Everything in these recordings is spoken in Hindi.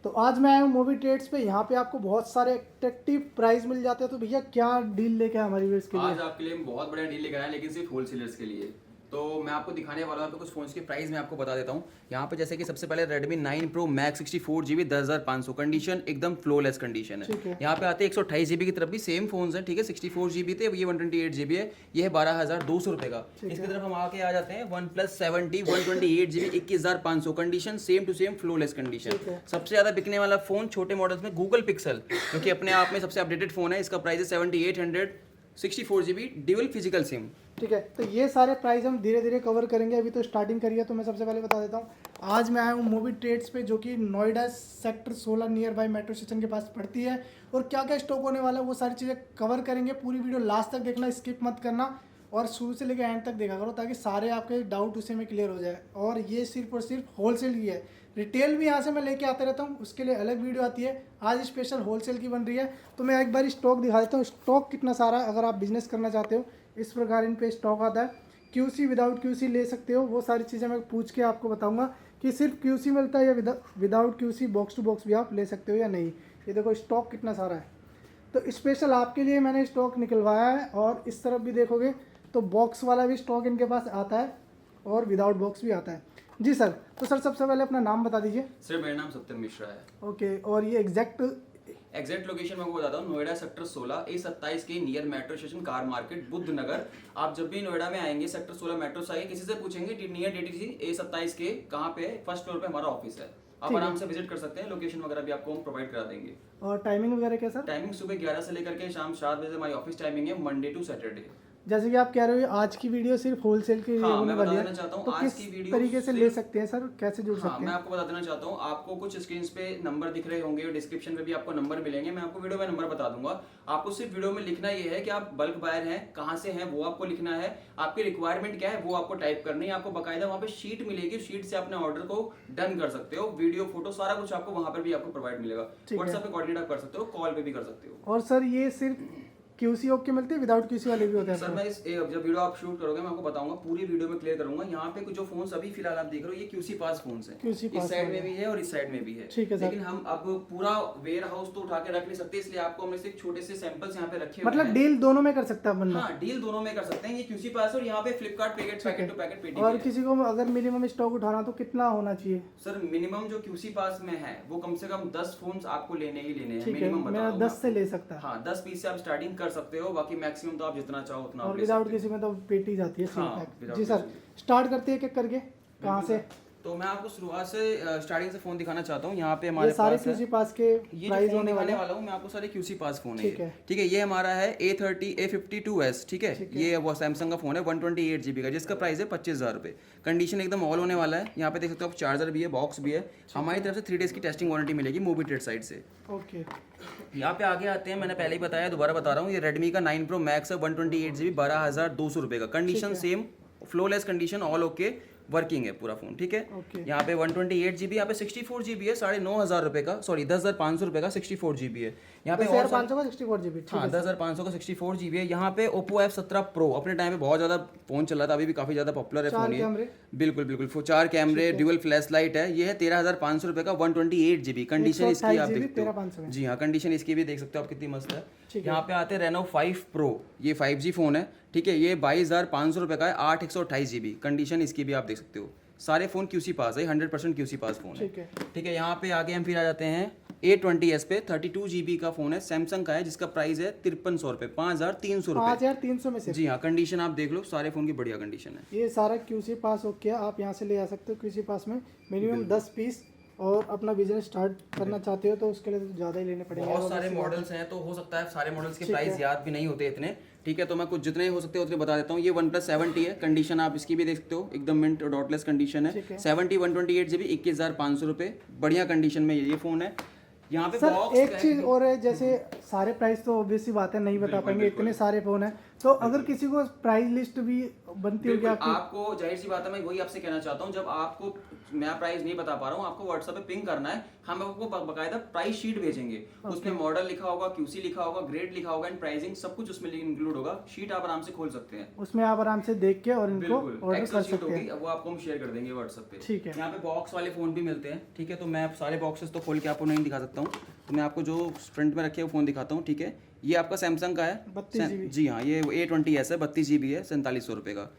तो आज मैं आया हूँ मूवी ट्रेड्स पे। यहाँ पे आपको बहुत सारे अट्रैक्टिव प्राइस मिल जाते हैं। तो भैया क्या डील लेके आए हमारी व्यूअर्स के लिए? आज आपके लिए हम बहुत बढ़िया डील लेकर आए हैं, लेकिन सिर्फ होलसेलर्स के लिए। तो मैं आपको दिखाने वाला हूँ, तो कुछ फोन्स के प्राइस मैं आपको बता देता हूँ। यहाँ पे जैसे कि सबसे पहले Redmi 9 Pro Max 64GB 10,500 condition एकदम फ्लोलेस कंडीशन है। ठीक है। यहाँ पे आते हैं 128GB की तरफ भी सेम फोन्स हैं, ठीक है। 64GB थे, ये 128GB है, ये है 12,200 रुपये का। इसकी तरफ हम आके आ जाते हैं OnePlus 70 128GB 21,500 condition, same to same flawless condition. सबसे ज़्यादा बिकने वाला फोन छोटे मॉडल्स में गूगल पिक्सल, क्योंकि अपने आप में सबसे अपडेटेड फोन है। इसका प्राइस है 7800 64GB ड्यूल फिजिकल सिम। ठीक है, तो ये सारे प्राइस हम धीरे धीरे कवर करेंगे। अभी तो स्टार्टिंग करिए, तो मैं सबसे पहले बता देता हूँ। आज मैं आया हूँ मूवी ट्रेड्स पे, जो कि Noida sector 16 near by metro station के पास पड़ती है। और क्या क्या स्टॉक होने वाला है वो सारी चीज़ें कवर करेंगे। पूरी वीडियो लास्ट तक देखना, स्किप मत करना, और शुरू से लेकर एंड तक देखा करो, ताकि सारे आपके डाउट उसी में क्लियर हो जाए। और ये सिर्फ और सिर्फ होलसेल की है, रिटेल भी यहाँ से मैं लेके आता रहता हूँ, उसके लिए अलग वीडियो आती है। आज स्पेशल होलसेल की बन रही है। तो मैं एक बार स्टॉक दिखा देता हूँ। स्टॉक कितना सारा, अगर आप बिजनेस करना चाहते हो, इस प्रकार इन पे स्टॉक आता है। QC विदाउट QC ले सकते हो, वो सारी चीज़ें मैं पूछ के आपको बताऊंगा कि सिर्फ QC मिलता है या without QC box to box भी आप ले सकते हो या नहीं। ये देखो स्टॉक कितना सारा है। तो स्पेशल आपके लिए मैंने स्टॉक निकलवाया है। और इस तरफ भी देखोगे तो बॉक्स वाला भी स्टॉक इनके पास आता है और विदाउट बॉक्स भी आता है। जी सर, तो सर सबसे पहले अपना नाम बता दीजिए। सर मेरा नाम सत्यम मिश्रा है। ओके, और ये एग्जैक्ट लोकेशन मैं आपको बताता हूँ, नोएडा सेक्टर 16 A27 के near metro station car market Buddh Nagar. आप जब भी नोएडा में आएंगे सेक्टर 16 मेट्रो से आएंगे, किसी से पूछेंगे नियर DTC A27 के कहाँ पे है, फर्स्ट फ्लोर पे हमारा ऑफिस है। आप आराम से विजिट कर सकते हैं। लोकेशन वगैरह भी आपको हम प्रोवाइड करा देंगे। और टाइमिंग वगैरह क्या सर? टाइमिंग सुबह 11 से लेकर के शाम 7 बजे हमारी ऑफिस टाइमिंग है, मंडे टू सैटरडे। जैसे कि आप कह रहे हो आज की वीडियो सिर्फ होलसेल के लिए होने वाली है, तो किस तरीके से ले सकते हैं सर, कैसे जुड़ सकते हैं? मैं आपको बता देना चाहता हूँ। आपको कुछ स्क्रीन पे नंबर दिख रहे होंगे और डिस्क्रिप्शन पे भी आपको नंबर मिलेंगे। मैं आपको वीडियो में नंबर बता दूंगा। आपको सिर्फ वीडियो में लिखना ये है कि आप बल्क बायर हैं, कहाँ से हैं वो आपको लिखना है, आपकी रिक्वायरमेंट क्या है वो आपको टाइप करनी है। आपको बकायदा वहाँ पे शीट मिलेगी, शीट से अपने ऑर्डर को डन कर सकते हो। वीडियो फोटो सारा कुछ आपको वहाँ पर भी आपको प्रोवाइड मिलेगा। व्हाट्सएप पे कोऑर्डिनेट आप कर सकते हो, कॉल पे भी कर सकते हो। और सर ये सिर्फ QC ओके मिलते हैं, विदाउट QC वाले भी होते हैं? सर मैं जब वीडियो आप शूट करोगे मैं आपको बताऊंगा, पूरी वीडियो में क्लियर करूंगा। यहाँ पे कुछ जो फोन्स अभी फिलहाल आप देख रहे हो ये QC पास फोन्स हैं। इस साइड में भी है और इस साइड में भी है। ठीक है सर। लेकिन हम अब पूरा वेयर हाउस तो उठा के रख नहीं सकते, इसलिए आपको हमने सिर्फ छोटे से सैंपल्स यहाँ पे रखे हुए हैं। मतलब डील दोनों में कर सकता है बंदा? हाँ, डील दोनों में कर सकते हैं। ये QC पास और यहाँ पे फ्लिपकार्ट पैकेट टू पैकेट पेटी। और किसी को अगर मिनिमम स्टॉक उठाना तो कितना होना चाहिए सर? मिनिमम जो QC पास में है वो कम से कम 10 फोन्स आपको लेने ही लेने हैं। ठीक है, मैं 10 से ले सकता है। हाँ, 10 पीस से आप स्टार्टिंग कर सकते हो, बाकी मैक्सिमम तो आप जितना चाहो उतना। और विदाउट किसी में तो पेटी जाती है। हाँ, जी सर, स्टार्ट करते हैं एक करके, कहाँ से? तो मैं आपको शुरुआत से स्टार्टिंग से फोन दिखाना चाहता हूँ। यहाँ पे हमारे ये सारे पास है QC पास के ये प्राइस फोन होने दिखाने वाला हूँ मैं आपको, सारे QC पास फोन है। ठीक है, ये हमारा है A52s। ठीक है, ये वो सैमसंग का फोन है 128GB का, जिसका प्राइस है 25,000 रुपये। कंडीशन एकदम ऑल होने वाला है। यहाँ पे देख सकते हो आप, चार्जर भी है, बॉक्स भी है। हमारी तरफ से 3 डेज की टेस्टिंग वारंटी मिलेगी मूवी ट्रेड साइड से। ओके, यहाँ पे आगे आते हैं। मैंने पहले ही बताया, दोबारा बता रहा हूँ, ये Redmi का 9 Pro Max है 128GB 12,200 रुपये का। Condition same, flawless condition, all okay, working है पूरा फोन। ठीक है, यहाँ पे 128GB, यहाँ पे 64GB है 9,500 रुपये का, सॉरी 10,500 रुपये का 64GB है। यहाँ पे 10,500 का 64GB। हाँ, 10,500 का 64GB है। यहाँ पे Oppo F17 Pro अपने टाइम पे बहुत ज़्यादा फोन चल रहा था, अभी भी काफ़ी ज़्यादा पॉपुलर है फोन ये। बिल्कुल बिल्कुल, 4 कैमरे, ड्यूअल फ्लैश लाइट है। ये है 13,500 रुपये का 128GB। कंडीशन इसकी आप देखते हो। जी हाँ, कंडीशन इसकी भी देख सकते हो आप, कितनी मस्त है। यहाँ पे आते हैं Reno 5 Pro, ये 5G फोन है। ठीक है, ये 22,500 रुपये का है, 8/128GB। कंडीशन इसकी भी आप देख सकते हो। सारे फोन QC पास है, 100% QC पास फोन है। ठीक है, यहाँ पे आगे हम फिर आ जाते हैं A20s पे। 32GB का फोन है, सैमसंग का है, जिसका प्राइस है 5300 रुपये, 5,300 रुपये। 5,300 में से? जी हाँ, कंडीशन आप देख लो, सारे फोन की बढ़िया कंडीशन है। ये सारा QC पास हो गया, आप यहाँ से ले आ सकते हो। QC पास में मिनिमम 10 पीस, और अपना बिजनेस स्टार्ट करना चाहते हो तो उसके लिए तो ज़्यादा ही लेने पड़ेंगे। बहुत सारे मॉडल्स हैं, तो हो सकता है सारे मॉडल्स के प्राइस याद भी नहीं होते इतने। ठीक है, तो मैं कुछ जितने हो सकते हैं उतने बता देता हूँ। ये OnePlus 70 है, कंडीशन आप इसकी भी देख सकते हो, एकदम मिंट और डॉटलेस कंडीशन है। 70 128GB 21,500 रुपये, बढ़िया कंडीशन में ये फ़ोन है। यहाँ पे सर एक चीज़ और है, जैसे सारे प्राइस तो ऑब्वियसली बात है नहीं बता पाएंगे, इतने सारे फ़ोन हैं, तो अगर किसी को प्राइस लिस्ट भी बनती होगी बिल्कुल, आपकी? आपको जाहिर सी बात है, मैं वही आपसे कहना चाहता हूँ, जब आपको मैं प्राइस नहीं बता पा रहा हूँ, आपको व्हाट्सएप पे पिंग करना है, हम आपको बकायदा प्राइस शीट भेजेंगे, उसमें मॉडल लिखा होगा, क्यूसी लिखा होगा, ग्रेड लिखा होगा एंड प्राइसिंग सब कुछ उसमें इंक्लूड होगा। शीट आप आराम से खोल सकते हैं, उसमें आप आराम से देख के और इनको बिल्कुल ऑर्डर एक्सेल कर शीट सकते होगी, हैं। वो आपको हम शेयर कर देंगे व्हाट्सएप पे। ठीक है। यहाँ पे बॉक्स वाले फोन भी मिलते हैं, ठीक है, तो मैं सारे बॉक्सेस तो खोल के आपको नहीं दिखा सकता हूँ, तो मैं आपको जो फ्रंट में रखे वो फोन दिखाता हूँ, ठीक है। ये आपका सैमसंग का है 32 GB। जी हाँ, ये A20s है, 32 GB है, 4700 रुपये का।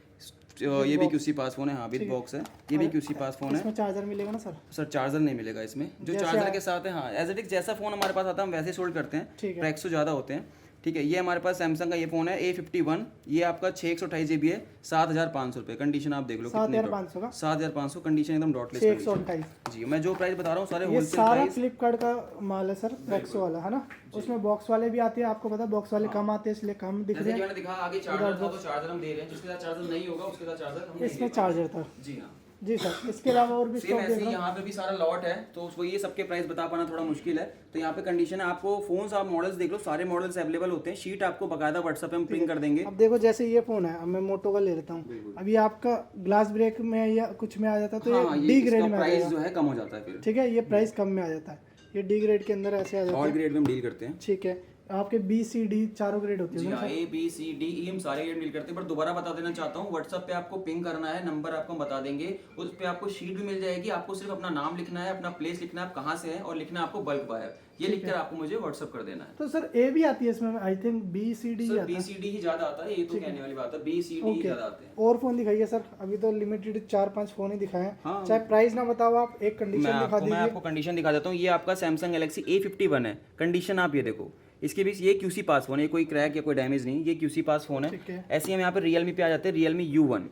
ये भी क्यूसी पास फोन है, हाँ विद बॉक्स है, ये भी क्यूसी पास फोन है। इसमें चार्जर मिलेगा ना सर? सर चार्जर नहीं मिलेगा इसमें, जो चार्जर के साथ है, हाँ एज इट इज जैसा फोन हमारे पास आता है हम वैसे सोल्ड करते हैं, ठीक है। ट्रैक्स तो ज़्यादा होते हैं, ठीक है। ये हमारे पास सैमसंग का ये फोन है A51, ये आपका 628 GB है, 7500 रुपये। कंडीशन आप देख लो, 7500 का? 7500, कंडीशन एकदम डॉटलेस 628 जी। मैं जो प्राइस बता रहा हूँ सारे ये होलसेल सारा प्राइस। फ्लिपकार्ट का माल है सर, रेक्सो वाला है ना? उसमें बॉक्स वाले भी आते हैं, आपको पता है बॉक्स वाले कम आते हैं इसलिए कम दिख जैसे रहे कि हैं। मैंने दिखा आगे चार्जर था, तो चार्जर हम दे रहे हैं, जिसके साथ चार्जर नहीं होगा उसके साथ चार्जर हम नहीं इसमें दे चार्जर था पाएंगे। जी हाँ जी सर। इसके अलावा और भी सेम स्टॉक ऐसे देख ही रहा हूँ। यहाँ पे भी सारा लॉट है, तो उसको ये सबके प्राइस बता पाना थोड़ा मुश्किल है। तो यहाँ पे कंडीशन है, आपको फोन्स आप मॉडल्स देख लो, सारे मॉडल्स अवेलेबल होते हैं, शीट आपको बकायदा व्हाट्सएप पे हम पिंग कर देंगे। अब देखो जैसे ये फोन है, अब मैं मोटो का ले लेता हूँ, अभी आपका ग्लास ब्रेक में या कुछ में आ जाता है तो हाँ, ये डी ग्रेड में आ प्राइस जाएगा, जो है कम हो जाता है फिर, ठीक है। ये प्राइस कम में आ जाता है, ये डी ग्रेड के अंदर ऐसे आ जाता और है, ग्रेड में हम डील करते हैं। ठीक है। आपके बी सी डी चारों ग्रेड होते जी हैं हाँ, A B C D E हम सारे ग्रेड डील करते हैं, पर दोबारा बता देना चाहता हूँ, व्हाट्सएप पे आपको पिंग करना है, नंबर आपको बता देंगे, उस पे आपको शीट भी मिल जाएगी, आपको सिर्फ अपना नाम लिखना है, अपना प्लेस लिखना है, आप कहाँ से हैं, और लिखना है आपको बल्क बायर, ये लिखकर आपको मुझे व्हाट्सएप कर देना है। तो सर ए भी आती है इसमें? I think B C D sir आता B है। C D ही ज्यादा आता है, ये तो कहने वाली बात है, B C D ही ज्यादा आते हैं। और फोन दिखाइए सर, अभी तो लिमिटेड 4-5 फोन ही दिखाए हैं। हाँ। चाहे प्राइस ना बताओ, आप एक कंडीशन दिखा मैं दीजिए। आपको कंडीशन दिखा देता हूँ। ये आपका सैमसंग गैलेक्सी A51 है, कंडीशन आप ये देखो, इसके बीच ये क्यूसी पास फोन है, कोई क्रैक या कोई डैमेज नहीं, ये क्यूसी पास फोन ठीक है। है। ऐसे ही हम यहाँ पे रियलमी पे आ जाते हैं, रियलमी U1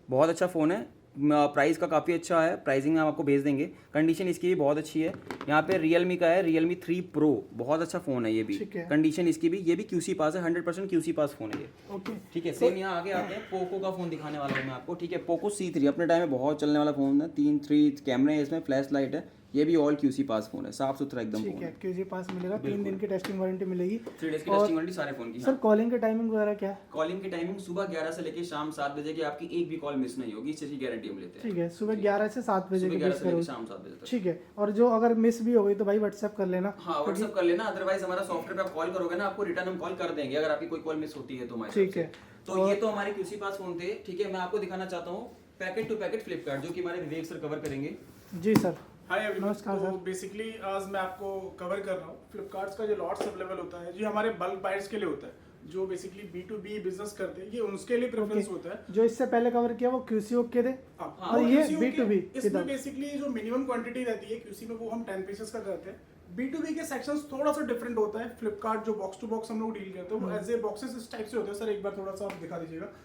बहुत अच्छा फ़ोन है, प्राइस का काफ़ी अच्छा है, प्राइसिंग में हम आपको भेज देंगे, कंडीशन इसकी भी बहुत अच्छी है। यहाँ पे रियलमी का है, रियलमी 3 Pro, बहुत अच्छा फ़ोन है ये भी, ठीक है। कंडीशन इसकी भी, ये भी क्यूसी पास है, 100% क्यूसी पास फ़ोन है ये, ओके। ठीक है। सेम यहाँ आगे आते हैं, पोको का फ़ोन दिखाने वाला हूँ मैं आपको, ठीक है। पोको C3 अपने टाइम में बहुत चलने वाला फ़ोन है, 3 कैमरे हैं इसमें, फ्लैश लाइट है, ये भी ऑल क्यूसी पास फोन है, साफ सुथरा एकदम ठीक फोन है, है। क्यूजी पास मिलेगा, 3 दिन की टेस्टिंग वारंटी मिलेगी, 3 डेज की टेस्टिंग वारंटी सारे फोन की। सर कॉलिंग की टाइमिंग वगैरह क्या है? कॉलिंग की टाइमिंग सुबह 11 से लेकर शाम 7 बजे की, आपकी एक भी कॉल मिस नहीं होगी, इस चीज़ की गारंटी हम लेते हैं। ठीक है, सुबह 11 से 7 बजे के सुबह 11 बीच से लेकर करो, शाम 7 बजे तक। ठीक है। और जो अगर मिस भी हो गई तो भाई व्हाट्सएप कर लेना। हाँ व्हाट्सएप कर लेना, अदरवाइज हमारा सॉफ्टवेयर पे आप कॉल करोगे ना, आपको रिटर्न हम कॉल कर देंगे अगर आपकी कोई कॉल मिस होती है तो हमारे ठीक तरफ है। से। तो ये तो हमारे क्यूसी पास फोन थे, ठीक है। मैं आपको दिखाना चाहता हूँ पैकेट टू पैकेट फ्लिपकार्ट, जो कि हमारे विवेक सर कवर करेंगे। जी सर। हाय एवरीवन, नमस्कार तो सर। बेसिकली आज मैं आपको कवर कर रहा हूँ फ्लिपकार्ट्स का जो लॉट्स अवेलेबल होता है, ये हमारे बल्क बायर्स के लिए होता है, जो बेसिकली B2B बिजनेस करते हैं, ये उनके लिए प्रेफरेंस होता है। जो इससे पहले कवर किया वो QCO के थे, हाँ, और ये QCO के- B2B इसमें बेसिकली जो मिनिमम क्वांटिटी रहती है QC में, वो हम 10 पीसेस का करते हैं। B2B के सेक्शंस थोड़ा सा डिफरेंट होता है। फ्लिपकार्ट जो बॉक्स टू बॉक्स हम लोग डील करते हैं, वो एज ए बॉक्सेस इस टाइप से होते हैं। सर एक बार थोड़ा सा आप दिखा दीजिएगा,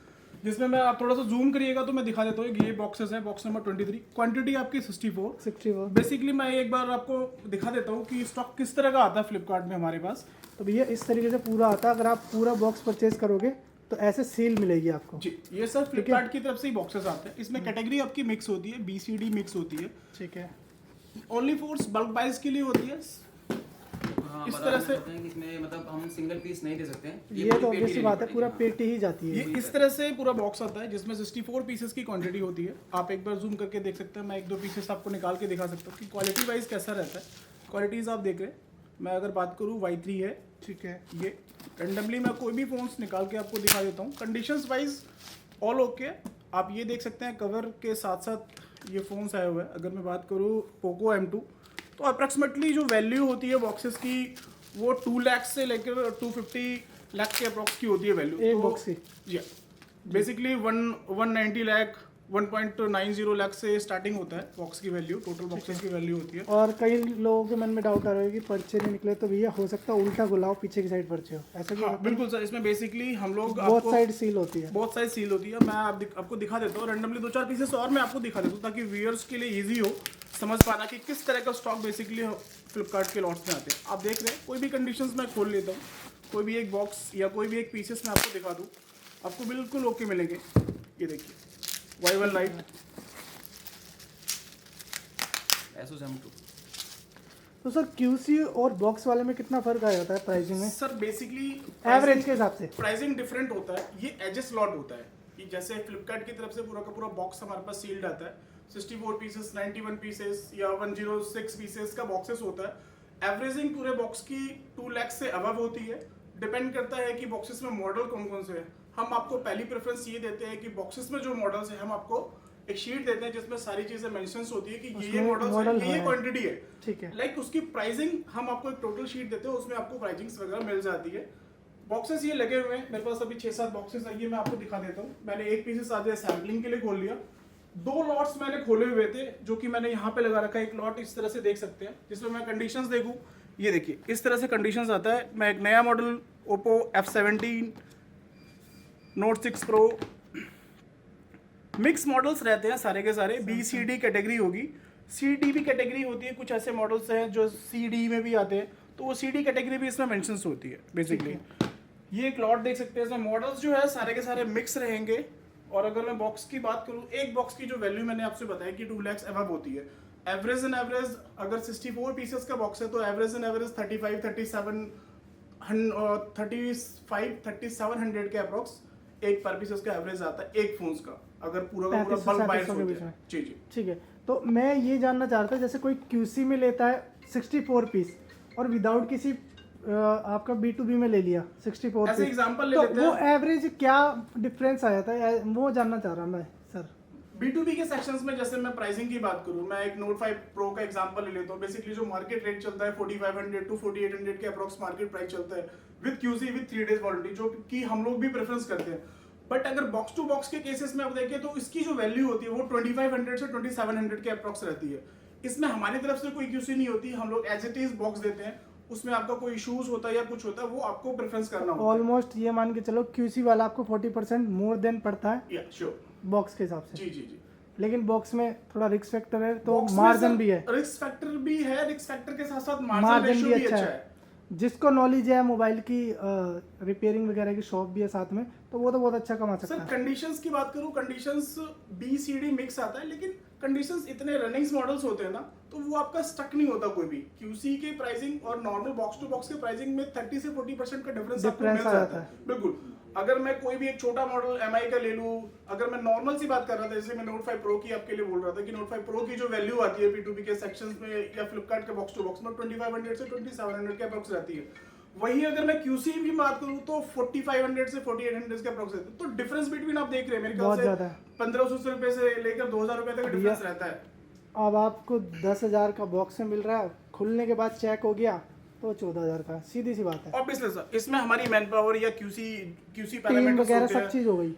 जिसमें मैं आप थोड़ा सा जूम करिएगा तो मैं दिखा देता हूँ। ये बॉक्सेस है, बॉक्स नंबर 23, क्वांटिटी आपकी 64। बेसिकली मैं एक बार आपको दिखा देता हूँ कि स्टॉक किस तरह का आता है फ्लिपकार्ट में हमारे पास। तो भैया इस तरीके से पूरा आता है, अगर आप पूरा बॉक्स परचेज करोगे तो ऐसे सील मिलेगी आपको। जी, ये सर फ्लिपकार्ट की तरफ से ही बॉक्सेस आते हैं। इसमें कैटेगरी आपकी मिक्स होती है, BCD मिक्स होती है, ठीक है। ओनली फॉर बल्क बाइज के लिए होती है। हाँ, इस बता तरह देना से चाहते हैं कि इसमें मतलब हम सिंगल पीस नहीं दे सकते हैं, ये पूरी तो पेटी ऑब्वियस सी लेनी बात है, पूरा पड़ेगी। पेटी ही जाती है। ये इस तरह से पूरा बॉक्स आता है, जिसमें 64 पीसेस की क्वांटिटी होती है। आप एक बार जूम करके देख सकते हैं, मैं 1-2 पीसेस आपको निकाल के दिखा सकता हूँ कि क्वालिटी वाइज कैसा रहता है। क्वालिटीज़ आप देख रहे हैं, मैं अगर बात करूँ Y3 है, ठीक है। ये रेंडमली मैं कोई भी फोन्स निकाल के आपको दिखा देता हूँ। कंडीशंस वाइज ऑल ओके, आप ये देख सकते हैं कवर के साथ साथ ये फोन्स आए हुए हैं। अगर मैं बात करूँ पोको M2, तो अप्रॉक्सीमेटली जो वैल्यू होती है बॉक्सेस की, वो 2 लाख से लेकर 250 लाख के अप्रॉक्स की होती है वैल्यू एक बॉक्स की। जी, बेसिकली 190 लाख 1.90 लाख से स्टार्टिंग होता है बॉक्स की वैल्यू, टोटल बॉक्सेस की वैल्यू होती है। और कई लोगों के मन में डाउट आ रहा है कि पर्चे नहीं निकले, तो भैया हो सकता है उल्टा गुलाव पीछे की साइड पर्चे हो, ऐसा क्या? हाँ, बिल्कुल सर, इसमें बेसिकली हम लोग बोथ साइड सील होती है। बहुत सारी सील होती है। मैं आपको दिखा देता हूँ रेंडमली 2-4 पीसेस और मैं आपको दिखा देता हूँ, ताकि व्यूअर्स के लिए इजी हो समझ पाना कि किस तरह का स्टॉक बेसिकली फ्लिपकार्ट के लॉट्स में आते हैं। आप देख रहे हैं, कोई भी कंडीशंस मैं खोल लेता हूँ, कोई भी एक बॉक्स या कोई भी एक पीसेस मैं आपको दिखा दूँ, आपको बिल्कुल ओके मिलेंगे। ये देखिए Y1 लाइट, Asus M2 तो सर क्यूसी और बॉक्स वाले में कितना फर्क आ जाता है प्राइसिंग में? सर बेसिकली एवरेज के हिसाब से प्राइसिंग डिफरेंट होता है। ये एजेस लॉट होता है कि जैसे फ्लिपकार्ट की तरफ से पूरा का पूरा बॉक्स हमारे पास सील्ड आता है, 64 पीसेस, 91 पीसेस या 106 पीसेस का बॉक्सेस होता है। एवरेजिंग पूरे बॉक्स की 2 लाख से अबव होती है। डिपेंड करता है कि बॉक्सेस में मॉडल कौन कौन से हैं। हम आपको पहली प्रेफरेंस ये देते हैं कि बॉक्सेस में जो मॉडल्स हैं हम आपको एक शीट देते हैं जिसमें सारी चीजें मेंशंस होती है कि ये मॉडल्स है, ये क्वांटिटी है, ठीक है। लाइक उसकी प्राइसिंग हम आपको एक टोटल शीट देते हैं, उसमें आपको प्राइसिंग्स वगैरह मिल जाती है। बॉक्सेस ये लगे हुए हैं मेरे पास अभी 6-7 बॉक्सेस है, ये मैं आपको दिखा देता हूँ। मैंने एक पीसेस आज सैम्पलिंग के लिए खोल लिया। 2 लॉट्स मैंने खोले हुए थे जो कि मैंने यहाँ पे लगा रखा है। एक लॉट इस तरह से देख सकते हैं जिसमें मैं कंडीशंस देखूँ, ये देखिए इस तरह से कंडीशंस आता है। मैं एक नया model Oppo F17 Note 6 Pro, mix models रहते हैं सारे के सारे। B-C-D कैटेगरी होगी, C-D भी कैटेगरी होती है। कुछ ऐसे मॉडल्स हैं जो C-D में भी आते हैं, तो वो C-D कैटेगरी भी इसमें मेंशंस होती है बेसिकली। ये एक लॉट देख सकते हैं, इसमें मॉडल्स जो है सारे के सारे मिक्स रहेंगे। और अगर मैं बॉक्स की बात करूँ, एक बॉक्स की जो वैल्यू मैंने आपसे बताया कि 2 लाख अबव होती है। एवरेज एंड एवरेज अगर 64 पीसेस का बॉक्स है तो एवरेज एंड एवरेज 3700 के अप्रोक्स एक पर पीसेस का एवरेज आता है एक फोन्स का, अगर पूरा का पूरा बल्क बायर्स होते हैं। जी जी ठीक है। तो मैं ये जानना चाह रहा था, जैसे कोई क्यूसी में लेता है 64 पीस और विदाउट किसी आपका B2B में ले लिया 64 ऐसे पीस, एग्जांपल ले तो लेते हैं। वो एवरेज क्या डिफरेंस आया था वो जानना चाह रहा मैं सर। B2B के सेक्शंस में जैसे मैं प्राइसिंग की बात करूं, मैं एक Note 5 Pro का एग्जांपल ले लेता हूं। बेसिकली जो मार्केट रेट चलता है 4500 टू 4800 के अप्रोक्स मार्केट प्राइस चलता है with QC with 3 days warranty, जो कि हम लोग भी प्रेफरेंस करते हैं। बट अगर बॉक्स टू बॉक्स के केसेस में आप देखें तो इसकी जो वैल्यू होती है वो 2500 से 2700 के अप्रोक्स रहती है। इसमें हमारी तरफ से कोई QC नहीं होती, हम लोग एज इट इज बॉक्स देते हैं। उसमें आपका कोई इश्यूज होता है या कुछ होता है वो आपको प्रेफरेंस करना होता है। ऑलमोस्ट ये मान के चलो QC वाला आपको 40% मोर देन पड़ता है या श्योर बॉक्स के हिसाब से। जी जी जी। लेकिन बॉक्स में थोड़ा रिस्क फैक्टर है, तो बॉक्स में मार्जिन सर भी है। रिस्क फैक्टर भी है, रिस्क फैक्टर के साथ साथ मार्जिन मार्जिन भी रेशियो भी अच्छा अच्छा है। है। जिसको नॉलेज है मोबाइल की रिपेयरिंग वगैरह की शॉप भी है साथ में, तो वो तो बहुत अच्छा कमा सकता सर है। कंडीशंस की बात करूं, कंडीशंस B-C-D मिक्स आता है, लेकिन कंडीशंस इतने रनिंग्स मॉडल्स होते हैं ना, तो वो आपका स्टक नहीं होता कोई भी। QC के प्राइसिंग और नॉर्मल बॉक्स टू बॉक्स के प्राइसिंग में 30 से 40% का डिफरेंस आपको मिल जाता है। बिल्कुल। अगर मैं कोई भी एक छोटा मॉडल MI का ले लूं, अगर मैं नॉर्मल सी बात कर रहा था, जैसे मैं Note 5 Pro की आपके लिए बोल रहा था कि Note 5 Pro की जो वैल्यू आती है B2B के सेक्शंस में या फ्लिपकार्ट के बॉक्स टू बॉक्स में 2500 से 2700 के अप्रोक्स रहती है। वही अगर मैं QC की बात करूं तो 4500 से 4800 के अप्रोक्स रहती है। तो डिफरेंस बिटवीन आप देख रहे हैं मेरे ख्याल से 1500 रुपए से लेकर 2000 रुपए तक डिफरेंस रहता है। अब आपको 10,000 का बॉक्स में मिल रहा है, खुलने के बाद चेक हो गया तो 14,000 का, सीधी सी बात है। ऑब्वियसली सर, इसमें हमारी मैन पावर या QC टीम पैरामीटर्स वगैरह होते सब हैं, चीज हो गई।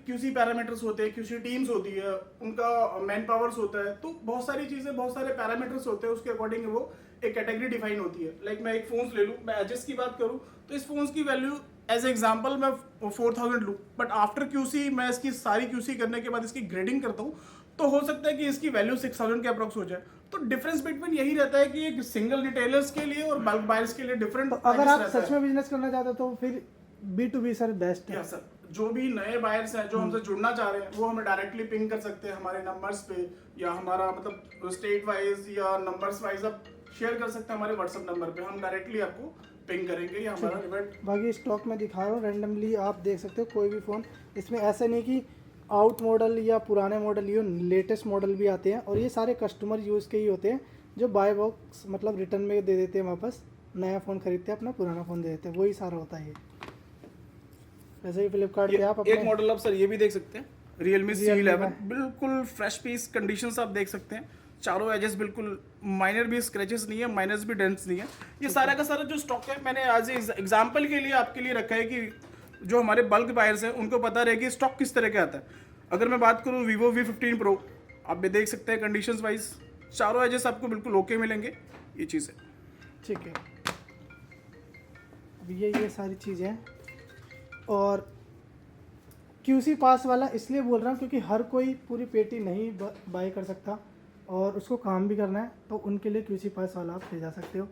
QC पैरामीटर्स होते हैं, QC टीम्स होती है, उनका मैन पावर्स होता है, तो बहुत सारी चीजें, बहुत सारे पैरामीटर्स होते हैं, उसके अकॉर्डिंग वो एक कैटेगरी डिफाइन होती है। लाइक मैं एक फोन्स ले लूं, मैं एजेस की बात करूं तो इस फोन्स की वैल्यू एज एग्जांपल मैं 4000 लूं, बट आफ्टर QC मैं इसकी सारी QC करने के बाद इसकी ग्रेडिंग करता हूं तो हो सकता है कि इसकी वैल्यू 6000 के अप्रोक्स हो जाए। तो डिफरेंस बिटवीन यही रहता है कि एक सिंगल रिटेलर्स के लिए और बल्क बायर्स के लिए डिफरेंट। तो अगर आप सच में बिजनेस करना चाहते हो तो फिर B2B सर बेस्ट है। सर, जो भी नए बायर्स हैं जो हमसे जुड़ना चाह रहे हैं वो हमें डायरेक्टली पिंग कर सकते हैं हमारे नंबर्स पे, या हमारा मतलब स्टेट वाइज या नंबर्स वाइज आप शेयर कर सकते हैं हमारे व्हाट्सएप नंबर पे, हम डायरेक्टली आपको पिंग करेंगे या हमारा रिवर्ट। बाकी स्टॉक में दिखा रहा हूँ रैंडमली, आप देख सकते हो कोई भी फ़ोन। इसमें ऐसा नहीं कि आउट मॉडल या पुराने मॉडल, ये लेटेस्ट मॉडल भी आते हैं, और ये सारे कस्टमर यूज़ के ही होते हैं जो बाय बॉक्स मतलब रिटर्न में दे देते हैं वापस, नया फ़ोन खरीदते हैं अपना पुराना फ़ोन दे देते हैं, वही सारा होता है ये। वैसे ही फ्लिपकार्ट पे आप एक मॉडल आप सर ये भी देख सकते हैं, Realme C11, बिल्कुल फ्रेश पीस, कंडीशंस आप देख सकते हैं, चारों एजेस बिल्कुल माइनर भी स्क्रैचेस नहीं है, माइनर्स भी डेंट्स नहीं है। ये सारा का सारा जो स्टॉक है मैंने आज एग्जांपल के लिए आपके लिए रखा है कि जो हमारे बल्क बायर्स हैं उनको पता रहे कि स्टॉक किस तरह का आता है। अगर मैं बात करूँ Vivo V15 Pro, आप भी देख सकते हैं कंडीशंस वाइज चारों एजेस आपको बिल्कुल ओके मिलेंगे, ये चीज़ है। ठीक है, अब ये सारी चीज़ें हैं। और QC पास वाला इसलिए बोल रहा हूँ क्योंकि हर कोई पूरी पेटी नहीं बाय कर सकता और उसको काम भी करना है, तो उनके लिए QC पास वाला आप ले जा सकते हो।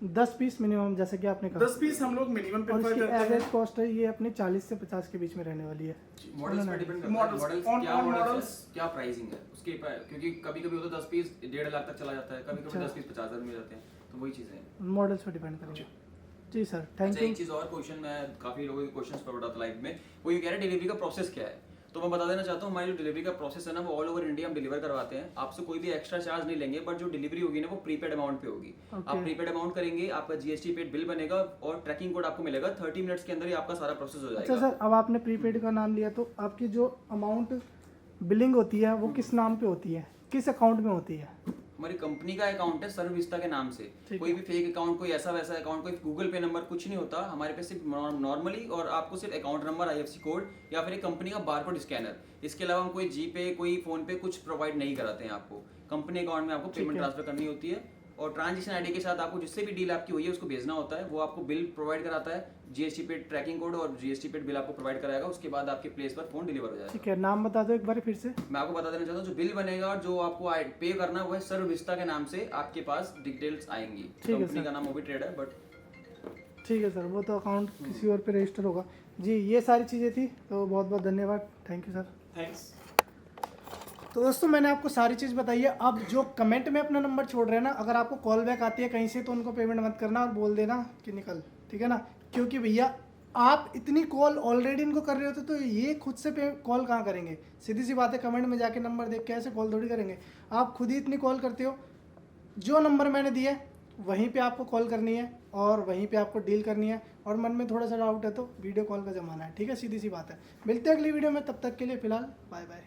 10 पीस मिनिमम, जैसे कि आपने कहा। 10 पीस हम लोग मिनिमम और प्रेफर इसकी करते हैं। एवरेज कॉस्ट है ये अपनी 40 से 50 के बीच में रहने वाली है। मॉडल्स पे डिपेंड करता है, Models, मॉडल्स on- क्या on मॉडल्स models। क्या प्राइसिंग है उसके क्योंकि कभी कभी होता है 10 पीस 1.5 लाख तक चला जाता है, कभी कभी अच्छा। 10 पीस 50,000 में जाते हैं, तो वही चीज़ें हैं। मॉडल्स पे डिपेंड करेगा। जी सर, थैंक अच्छा, यू। एक चीज़ और क्वेश्चन, मैं काफ़ी लोगों के क्वेश्चंस पर उठा था लाइव में, वो ये कह रहे हैं डिलीवरी का प्रोसेस क्या है। तो मैं बता देना चाहता हूँ, हमारी जो डिलीवरी का प्रोसेस है ना, वो ऑल ओवर इंडिया हम डिलीवर करवाते हैं। आपसे कोई भी एक्स्ट्रा चार्ज नहीं लेंगे, बट जो डिलीवरी होगी ना वो प्रीपेड अमाउंट पे होगी। आप प्रीपेड अमाउंट करेंगे, आपका जीएसटी पेड बिल बनेगा और ट्रैकिंग कोड आपको मिलेगा। 30 मिनट्स के अंदर ही आपका सारा प्रोसेस हो अच्छा जाएगा। सर, अब आपने प्रीपेड का नाम लिया, तो आपकी जो अमाउंट बिलिंग होती है वो किस नाम पे होती है, किस अकाउंट में होती है? हमारी कंपनी का अकाउंट है सर्व विस्ता के नाम से। कोई भी फेक अकाउंट, कोई ऐसा वैसा अकाउंट, कोई गूगल पे नंबर कुछ नहीं होता हमारे पे। सिर्फ नॉर्मली और आपको सिर्फ अकाउंट नंबर, आईएफएससी कोड या फिर एक कंपनी का बारकोड स्कैनर, इसके अलावा हम कोई जीपे, कोई फोन पे कुछ प्रोवाइड नहीं कराते हैं आपको। कंपनी अकाउंट में आपको पेमेंट ट्रांसफर करनी होती है और ट्रांजेक्शन आईडी के साथ आपको जिससे भी डील आपकी हुई है उसको भेजना होता है। वो आपको बिल प्रोवाइड कराता है, जीएसटी पेड ट्रैकिंग कोड और जीएसटी पेड बिल आपको प्रोवाइड कराएगा। उसके बाद आपके प्लेस पर फोन डिलीवर हो जाएगा। ठीक है, नाम बता दो एक बार फिर से। मैं आपको बता देना चाहता हूँ, जो बिल बनेगा और जो आपको पे करना है वो है सर्व विस्ता के नाम से आपके पास डिटेल्स आएंगी। है कंपनी सर। का नाम मोबी ट्रेड है, बट ठीक है सर, वो तो अकाउंट किसी और पे रजिस्टर होगा। जी, ये सारी चीज़ें थी, तो बहुत बहुत धन्यवाद, थैंक यू सर। थैंक्स। तो दोस्तों, मैंने आपको सारी चीज़ बताई है। अब जो कमेंट में अपना नंबर छोड़ रहे हैं ना, अगर आपको कॉल बैक आती है कहीं से तो उनको पेमेंट मत करना और बोल देना कि निकल, ठीक है ना। क्योंकि भैया आप इतनी कॉल ऑलरेडी इनको कर रहे होते तो ये खुद से कॉल कहाँ करेंगे? सीधी सी बात है, कमेंट में जाके नंबर देख के ऐसे कॉल थोड़ी करेंगे। आप खुद ही इतनी कॉल करते हो। जो नंबर मैंने दिया है वहीं पे आपको कॉल करनी है और वहीं पे आपको डील करनी है। और मन में थोड़ा सा डाउट है तो वीडियो कॉल का ज़माना है, ठीक है, सीधी सी बात है। मिलते हैं अगली वीडियो में, तब तक के लिए फ़िलहाल बाय बाय।